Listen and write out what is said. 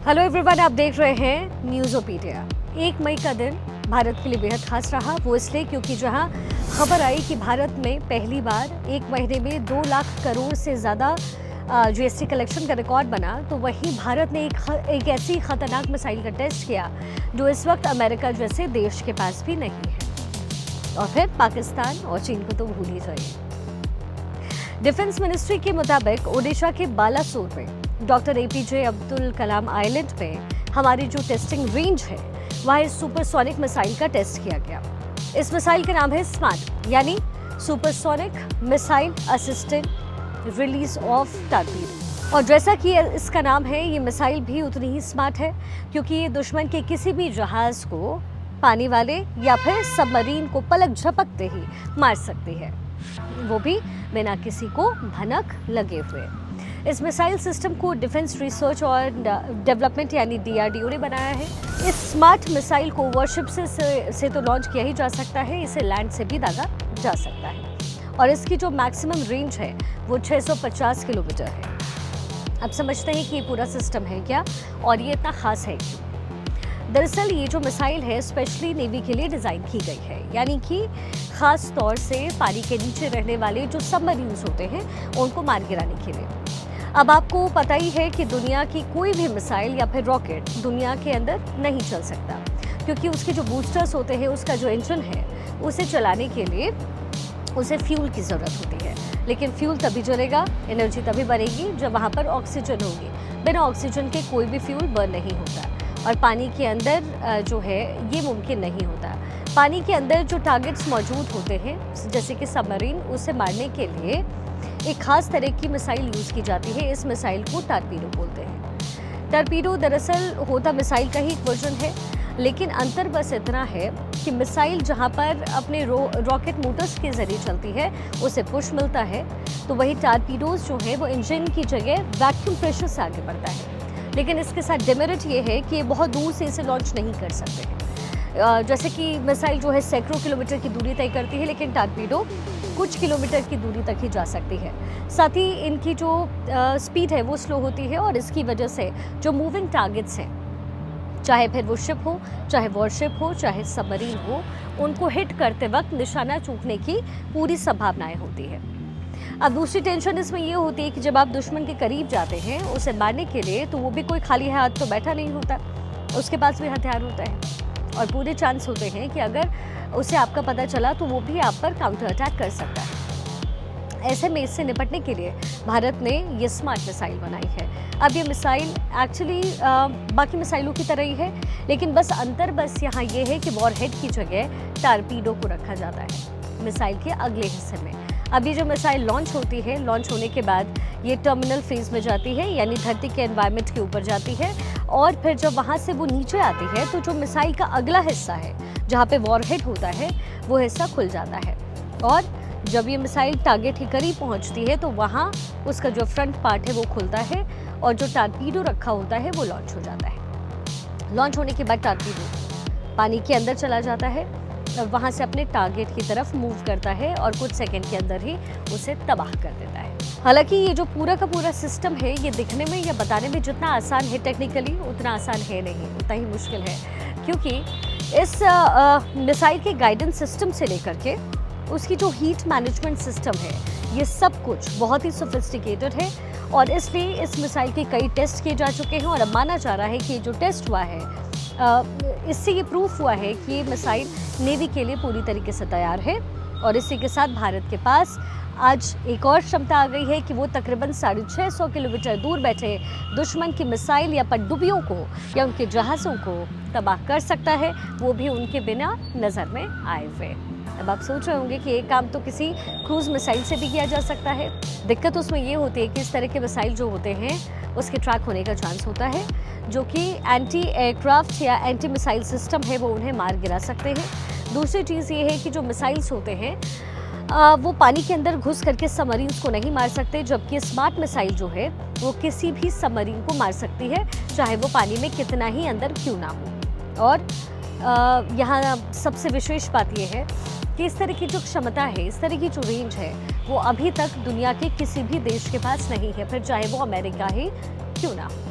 Hello everyone, आप देख रहे हैं न्यूज़ोपीडिया। 1 मई का दिन भारत के लिए बेहद खास रहा। वो इसलिए क्योंकि जहां खबर आई कि भारत में पहली बार 1 महीने में 2 लाख करोड़ से ज़्यादा जीएसटी कलेक्शन का रिकॉर्ड बना, तो वहीं भारत ने एक ऐसी खतरनाक मिसाइल का टेस्ट किया जो इस वक्त अमेरिका जैसे देश के पास भी नहीं है। और फिर पाकिस्तान और चीन को तो भूल ही जाइए। डिफेंस मिनिस्ट्री के मुताबिक ओडिशा के बालासोर में doctor APJ Abdul Kalam island पे हमारी जो टेस्टिंग रेंज है वहाँ इस सुपरसोनिक मिसाइल का टेस्ट किया गया। इस मिसाइल का नाम है स्मार्ट, यानी supersonic missile assisted release of torpedo. और जैसा कि इसका नाम है, ये मिसाइल भी उतनी ही स्मार्ट है क्योंकि ये दुश्मन के किसी भी जहाज को, पानी वाले या फिर सबमरीन को पलक झपकते ही मार सकती है, वो भी बिना किसी को भनक लगे हुए। इस मिसाइल सिस्टम को डिफेंस रिसर्च और डेवलपमेंट यानी डीआरडीओ ने बनाया है। इस स्मार्ट मिसाइल को वॉरशिप से तो लॉन्च किया ही जा सकता है, इसे लैंड से भी दागा जा सकता है और इसकी जो मैक्सिमम रेंज है वो 650 किलोमीटर है। अब समझते हैं कि ये पूरा सिस्टम है क्या और ये इतना खास है क्यों। दरअसल ये जो मिसाइल है स्पेशली नेवी के लिए डिज़ाइन की गई है, यानी कि ख़ास तौर से पानी के नीचे रहने वाले जो सबमरीन्स होते हैं उनको मार गिराने के लिए। अब आपको पता ही है कि दुनिया की कोई भी मिसाइल या फिर रॉकेट दुनिया के अंदर नहीं चल सकता क्योंकि उसके जो बूस्टर्स होते हैं, उसका जो इंजन है, उसे चलाने के लिए उसे फ्यूल की ज़रूरत होती है। लेकिन फ्यूल तभी जलेगा, एनर्जी तभी बनेगी जब वहाँ पर ऑक्सीजन होगी। बिना ऑक्सीजन के कोई भी फ्यूल बर्न नहीं होता और पानी के अंदर जो है ये मुमकिन नहीं होता। पानी के अंदर जो टारगेट्स मौजूद होते हैं जैसे कि सबमरीन, उसे मारने के लिए एक खास तरह की मिसाइल यूज़ की जाती है। इस मिसाइल को टॉर्पीडो बोलते हैं। टॉर्पीडो दरअसल होता मिसाइल का ही एक वर्जन है, लेकिन अंतर बस इतना है कि मिसाइल जहां पर अपने रॉकेट मोटर्स के जरिए चलती है उसे पुश मिलता है, तो वही टॉर्पीडोज जो है वो इंजन की जगह वैक्यूम प्रेशर से आगे बढ़ता है। लेकिन इसके साथ डिमेरिट ये है कि ये बहुत दूर से इसे लॉन्च नहीं कर सकते। जैसे कि मिसाइल जो है सैकड़ों किलोमीटर की दूरी तय करती है, लेकिन टॉर्पीडो कुछ किलोमीटर की दूरी तक ही जा सकती है। साथ ही इनकी जो स्पीड है वो स्लो होती है और इसकी वजह से जो मूविंग टारगेट्स हैं, चाहे फिर वो शिप हो, चाहे वॉरशिप हो, चाहे सबमरीन हो, उनको हिट करते वक्त निशाना चूकने की पूरी संभावनाएं होती है। अब दूसरी टेंशन इसमें ये होती है कि जब आप दुश्मन के करीब जाते हैं उसे मारने के लिए, तो वो भी कोई खाली हाथ तो बैठा नहीं होता, उसके पास भी हथियार होता है और पूरे चांस होते हैं कि अगर उसे आपका पता चला तो वो भी आप पर काउंटर अटैक कर सकता है। ऐसे में इससे निपटने के लिए भारत ने ये स्मार्ट मिसाइल बनाई है। अब ये मिसाइल एक्चुअली बाकी मिसाइलों की तरह ही है, लेकिन बस अंतर यहाँ ये है कि वॉरहेड की जगह टॉर्पीडो को रखा जाता है मिसाइल के अगले हिस्से में। अब ये जो मिसाइल लॉन्च होती है, लॉन्च होने के बाद ये टर्मिनल फेज में जाती है, यानी धरती के एनवायरनमेंट के ऊपर जाती है और फिर जब वहाँ से वो नीचे आती है तो जो मिसाइल का अगला हिस्सा है जहाँ पे वॉरहेड होता है वो हिस्सा खुल जाता है और जब ये मिसाइल टारगेट के करीब पहुँचती है तो वहाँ उसका जो फ्रंट पार्ट है वो खुलता है और जो टॉर्पीडो रखा होता है वो लॉन्च हो जाता है। लॉन्च होने के बाद टॉर्पीडो पानी के अंदर चला जाता है और वहाँ से अपने टारगेट की तरफ मूव करता है और कुछ सेकंड के अंदर ही उसे तबाह कर देता है। हालांकि ये जो पूरा का पूरा सिस्टम है, ये दिखने में या बताने में जितना आसान है टेक्निकली, उतना आसान है नहीं, उतना ही मुश्किल है क्योंकि इस मिसाइल के गाइडेंस सिस्टम से लेकर के उसकी जो हीट मैनेजमेंट सिस्टम है, ये सब कुछ बहुत ही सोफिस्टिकेटेड है और इसलिए इस मिसाइल के कई टेस्ट किए जा चुके हैं और अब माना जा रहा है कि जो टेस्ट हुआ है इससे ये प्रूफ हुआ है कि ये मिसाइल नेवी के लिए पूरी तरीके से तैयार है। और इसी के साथ भारत के पास आज एक और क्षमता आ गई है कि वो तकरीबन 650 किलोमीटर दूर बैठे दुश्मन की मिसाइल या पनडुब्बियों को या उनके जहाज़ों को तबाह कर सकता है, वो भी उनके बिना नज़र में आए हुए। अब आप सोच रहे होंगे कि ये काम तो किसी क्रूज़ मिसाइल से भी किया जा सकता है। दिक्कत उसमें ये होती है कि इस तरह के मिसाइल जो होते हैं उसके ट्रैक होने का चांस होता है, जो कि एंटी एयरक्राफ्ट या एंटी मिसाइल सिस्टम है वो उन्हें मार गिरा सकते हैं। दूसरी चीज़ ये है कि जो मिसाइल्स होते हैं वो पानी के अंदर घुस करके सबमरीन्स को नहीं मार सकते, जबकि स्मार्ट मिसाइल जो है वो किसी भी सबमरीन को मार सकती है, चाहे वो पानी में कितना ही अंदर क्यों ना हो। और यहाँ सबसे विशेष बात यह है कि इस तरह की जो क्षमता है, इस तरह की जो रेंज है, वो अभी तक दुनिया के किसी भी देश के पास नहीं है, फिर चाहे वो अमेरिका ही क्यों ना हो।